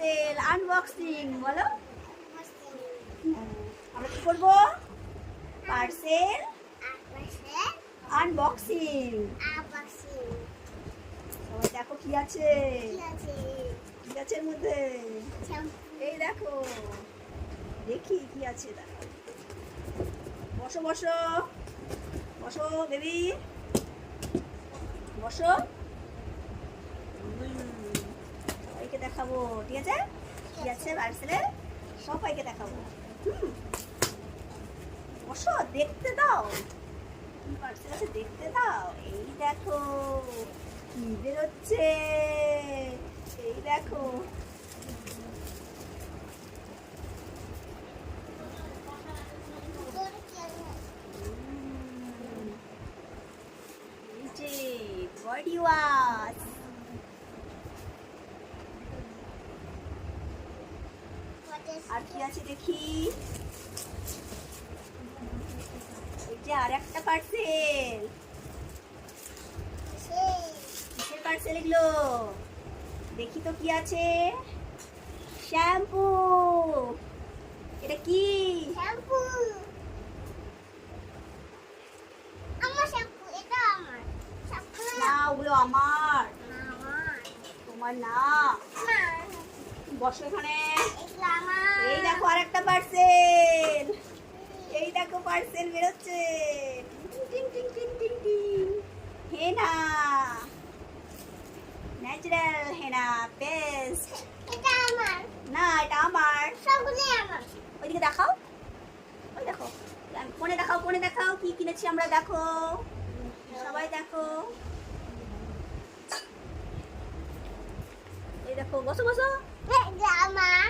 Parcel unboxing বলো। আমরা কি করবো? Parcel unboxing. সবাই দেখো কি আছে, কি আছে এর মধ্যে। এই দেখো, দেখি কি আছে। দেখো, বসো বসো বসো বেবি, বসো। সবাইকে দেখাবো, ঠিক আছে? কি আছে পার্সেলে সবাইকে দেখাবো। বসো, দেখতে দাও কি পার্সেল আছে, দেখতে দাও। এই দেখো কি বেরোচ্ছে, এই দেখো। বডি ওয়াশ, আর কি আছে দেখি। এই যে আর একটা পার্সেল। কিসের পার্সেল এগুলো? দেখি তো কি আছে। শ্যাম্পু। এটা কি? শ্যাম্পু। আমার শ্যাম্পু, এটা আমার। শ্যাম্পু না, ওগুলো আমার, আমার। তোমার না। না, বসো এখানে। এটা আমার। এই দেখো আরেকটা পার্সেল। এই দেখো পার্সেল বেরোচ্ছে। টিং টিং টিং টিং টিং। হেনা, ন্যাচারাল হেনা পেস্ট। এটা আমার। না, এটা আমার। সবগুলো আমার। ওইদিকে দেখাও, ওই দেখো। ফোনে দেখাও, ফোনে দেখাও কি কিনেছি আমরা। দেখো সবাই দেখো। এই দেখো, বসো বসো। এটা আমার।